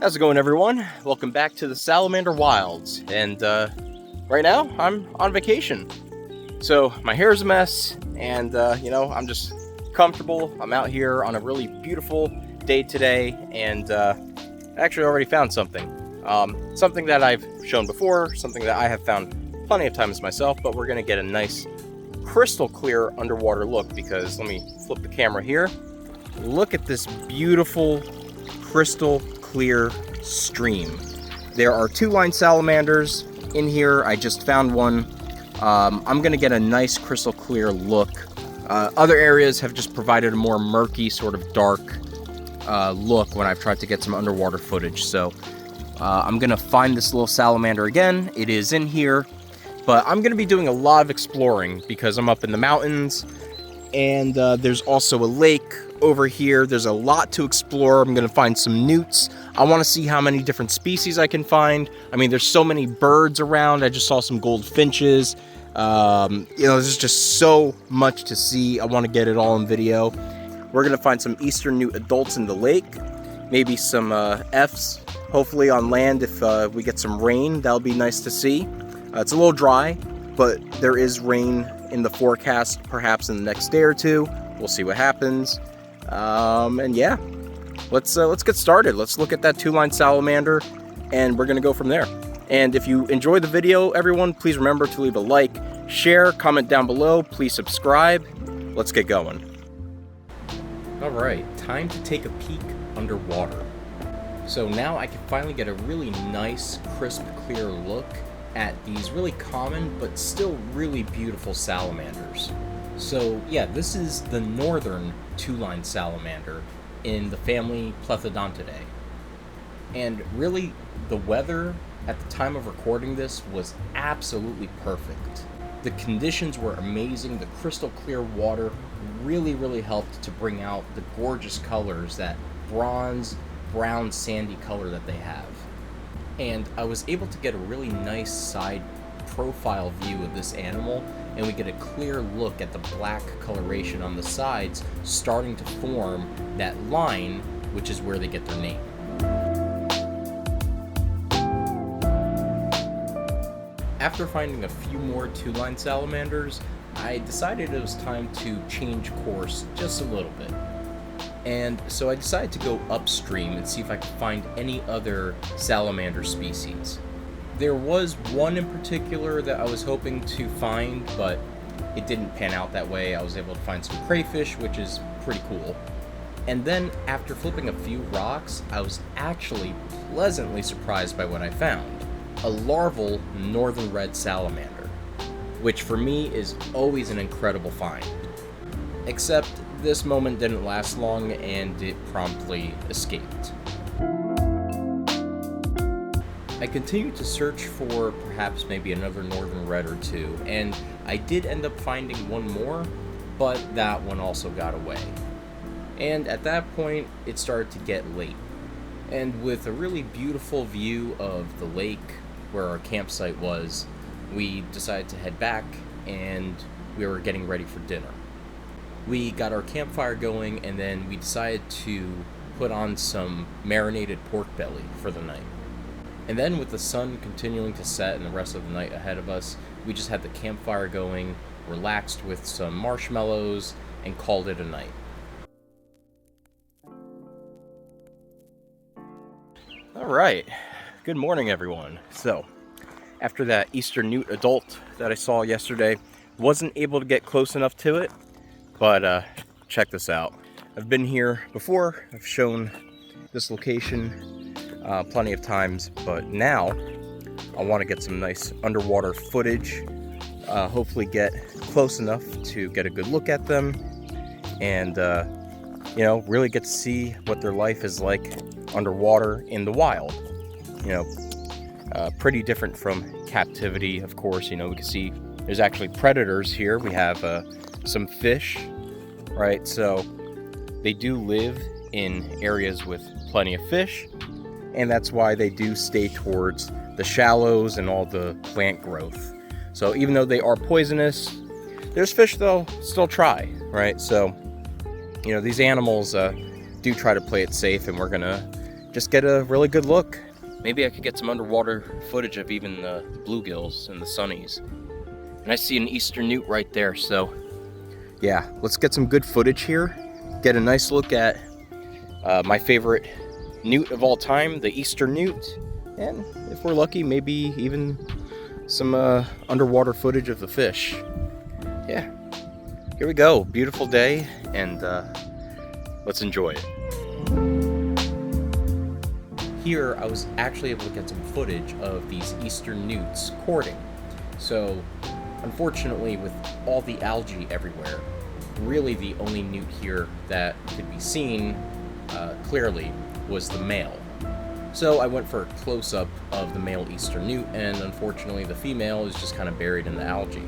How's it going, everyone? Welcome back to the Salamander Wilds, and right now I'm on vacation. So my hair's a mess, and I'm just comfortable. I'm out here on a really beautiful day today, and I actually already found something. Something that I've shown before, something that I have found plenty of times myself, but we're gonna get a nice crystal clear underwater look, because let me flip the camera here. Look at this beautiful crystal clear stream. There are two line salamanders in here. I just found one. I'm gonna get a nice crystal clear look. Other areas have just provided a more murky, sort of dark look when I've tried to get some underwater footage. So I'm gonna find this little salamander again. It is in here, but I'm gonna be doing a lot of exploring because I'm up in the mountains, and there's also a lake over here. There's a lot to explore. I'm gonna find some newts. I want to see how many different species I can find. I mean, there's so many birds around. I just saw some goldfinches. There's just so much to see. I want to get it all in video. We're gonna find some eastern newt adults in the lake, maybe some F's, hopefully on land. If we get some rain, that'll be nice to see. It's a little dry, but there is rain in the forecast, perhaps in the next day or two. We'll see what happens. And yeah, let's get started. Let's look at that two-line salamander, and we're gonna go from there. And if you enjoy the video, everyone, please remember to leave a like, share, comment down below, please subscribe. Let's get going. All right, time to take a peek underwater. So now I can finally get a really nice, crisp, clear look at these really common but still really beautiful salamanders. So yeah, this is the northern two-line salamander in the family Plethodontidae. And really, the weather at the time of recording this was absolutely perfect. The conditions were amazing. The crystal clear water really helped to bring out the gorgeous colors, that bronze, brown, sandy color that they have. And I was able to get a really nice side profile view of this animal, and we get a clear look at the black coloration on the sides starting to form that line, which is where they get their name. After finding a few more two-line salamanders, I decided it was time to change course just a little bit. And so I decided to go upstream and see if I could find any other salamander species. There was one in particular that I was hoping to find, but it didn't pan out that way. I was able to find some crayfish, which is pretty cool. And then after flipping a few rocks, I was actually pleasantly surprised by what I found. A larval northern red salamander, which for me is always an incredible find. Except this moment didn't last long and it promptly escaped. I continued to search for perhaps maybe another northern red or two, and I did end up finding one more, but that one also got away. And at that point, it started to get late. And with a really beautiful view of the lake where our campsite was, we decided to head back, and we were getting ready for dinner. We got our campfire going, and then we decided to put on some marinated pork belly for the night. And then with the sun continuing to set and the rest of the night ahead of us, we just had the campfire going, relaxed with some marshmallows, and called it a night. All right, good morning, everyone. So, after that eastern newt adult that I saw yesterday, wasn't able to get close enough to it, but check this out. I've been here before. I've shown this location plenty of times, but now I want to get some nice underwater footage, hopefully get close enough to get a good look at them, and really get to see what their life is like underwater in the wild. Pretty different from captivity, of course. We can see there's actually predators here. We have some fish, right? So they do live in areas with plenty of fish, and that's why they do stay towards the shallows and all the plant growth. So even though they are poisonous, there's fish they'll still try, right? So these animals do try to play it safe, and we're gonna just get a really good look. Maybe I could get some underwater footage of even the bluegills and the sunnies. And I see an eastern newt right there, so yeah, let's get some good footage here. Get a nice look at my favorite newt of all time, the eastern newt. And if we're lucky, maybe even some underwater footage of the fish. Yeah, here we go. Beautiful day, and let's enjoy it. Here, I was actually able to get some footage of these eastern newts courting. So, unfortunately, with all the algae everywhere, really the only newt here that could be seen clearly was the male. So I went for a close-up of the male eastern newt, and unfortunately the female is just kind of buried in the algae.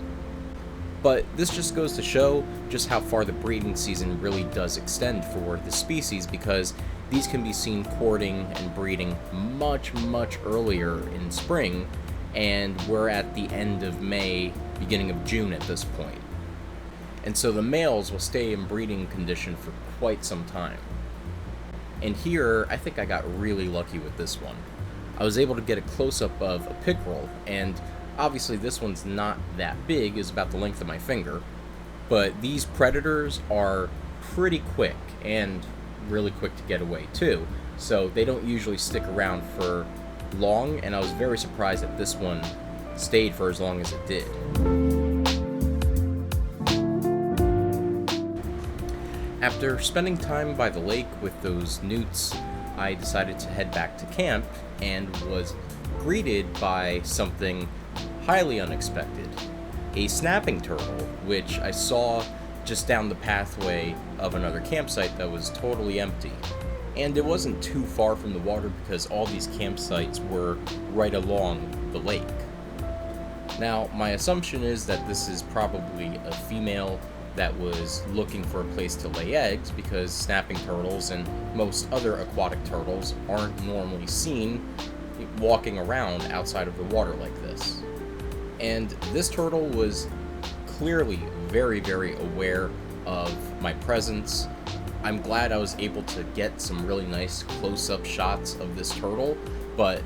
But this just goes to show just how far the breeding season really does extend for the species, because these can be seen courting and breeding much, much earlier in spring, and we're at the end of May, beginning of June at this point. And so the males will stay in breeding condition for quite some time. And here, I think I got really lucky with this one. I was able to get a close-up of a pickerel, and obviously this one's not that big, it's about the length of my finger, but these predators are pretty quick, and really quick to get away too, so they don't usually stick around for long, and I was very surprised that this one stayed for as long as it did. After spending time by the lake with those newts, I decided to head back to camp and was greeted by something highly unexpected. A snapping turtle, which I saw just down the pathway of another campsite that was totally empty. And it wasn't too far from the water because all these campsites were right along the lake. Now, my assumption is that this is probably a female that was looking for a place to lay eggs, because snapping turtles and most other aquatic turtles aren't normally seen walking around outside of the water like this. And this turtle was clearly very, very aware of my presence. I'm glad I was able to get some really nice close-up shots of this turtle, but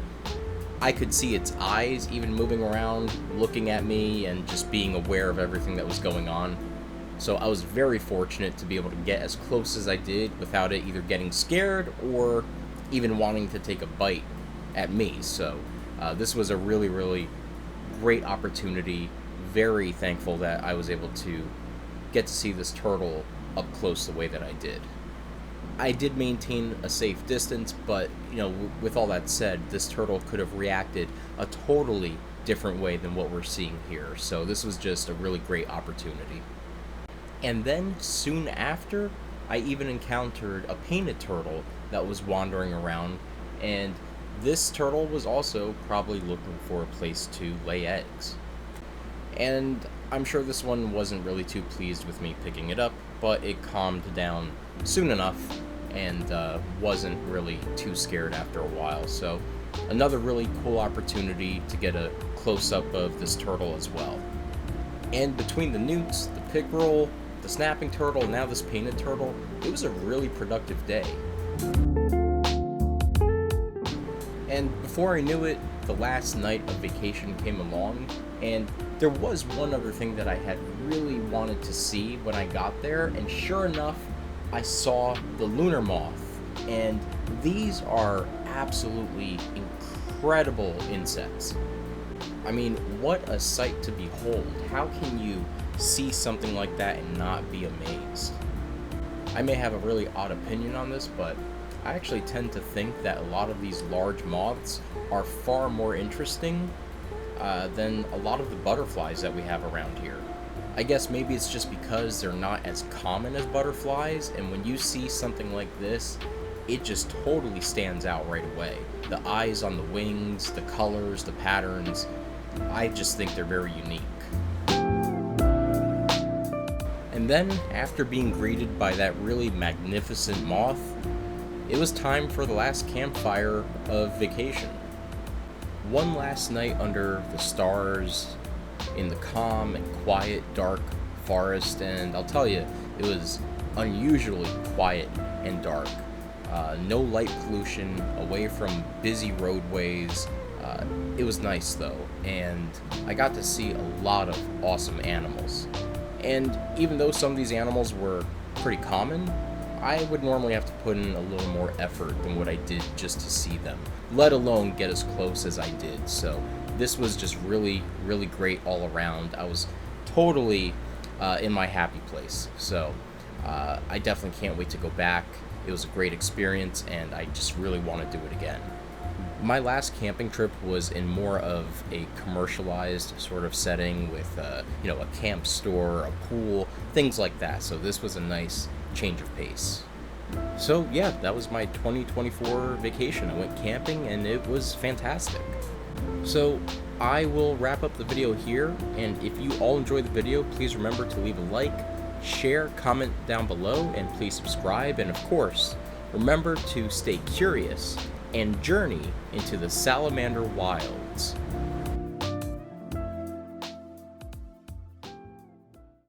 I could see its eyes even moving around, looking at me, and just being aware of everything that was going on. So I was very fortunate to be able to get as close as I did without it either getting scared or even wanting to take a bite at me. So this was a really, really great opportunity. Very thankful that I was able to get to see this turtle up close the way that I did. I did maintain a safe distance, but with all that said, this turtle could have reacted a totally different way than what we're seeing here. So this was just a really great opportunity. And then soon after, I even encountered a painted turtle that was wandering around, and this turtle was also probably looking for a place to lay eggs. And I'm sure this one wasn't really too pleased with me picking it up, but it calmed down soon enough and wasn't really too scared after a while. So another really cool opportunity to get a close-up of this turtle as well. And between the newts, the pickerel, the snapping turtle, and now this painted turtle, it was a really productive day. And before I knew it, the last night of vacation came along, and there was one other thing that I had really wanted to see when I got there, and sure enough, I saw the lunar moth, and these are absolutely incredible insects. I mean, what a sight to behold. How can you see something like that and not be amazed? I may have a really odd opinion on this, but I actually tend to think that a lot of these large moths are far more interesting than a lot of the butterflies that we have around here. I guess maybe it's just because they're not as common as butterflies, and when you see something like this, it just totally stands out right away. The eyes on the wings, the colors, the patterns, I just think they're very unique. And then, after being greeted by that really magnificent moth, it was time for the last campfire of vacation. One last night under the stars, in the calm and quiet, dark forest, and I'll tell you, it was unusually quiet and dark. no light pollution, away from busy roadways. It was nice though, and I got to see a lot of awesome animals. And even though some of these animals were pretty common, I would normally have to put in a little more effort than what I did just to see them, let alone get as close as I did. So this was just really, really great all around. I was totally in my happy place. So I definitely can't wait to go back. It was a great experience, and I just really want to do it again. My last camping trip was in more of a commercialized sort of setting with, a camp store, a pool, things like that. So this was a nice change of pace. So yeah, that was my 2024 vacation. I went camping and it was fantastic. So I will wrap up the video here, and if you all enjoyed the video, please remember to leave a like, share, comment down below, and please subscribe. And of course, remember to stay curious and journey into the salamander wilds.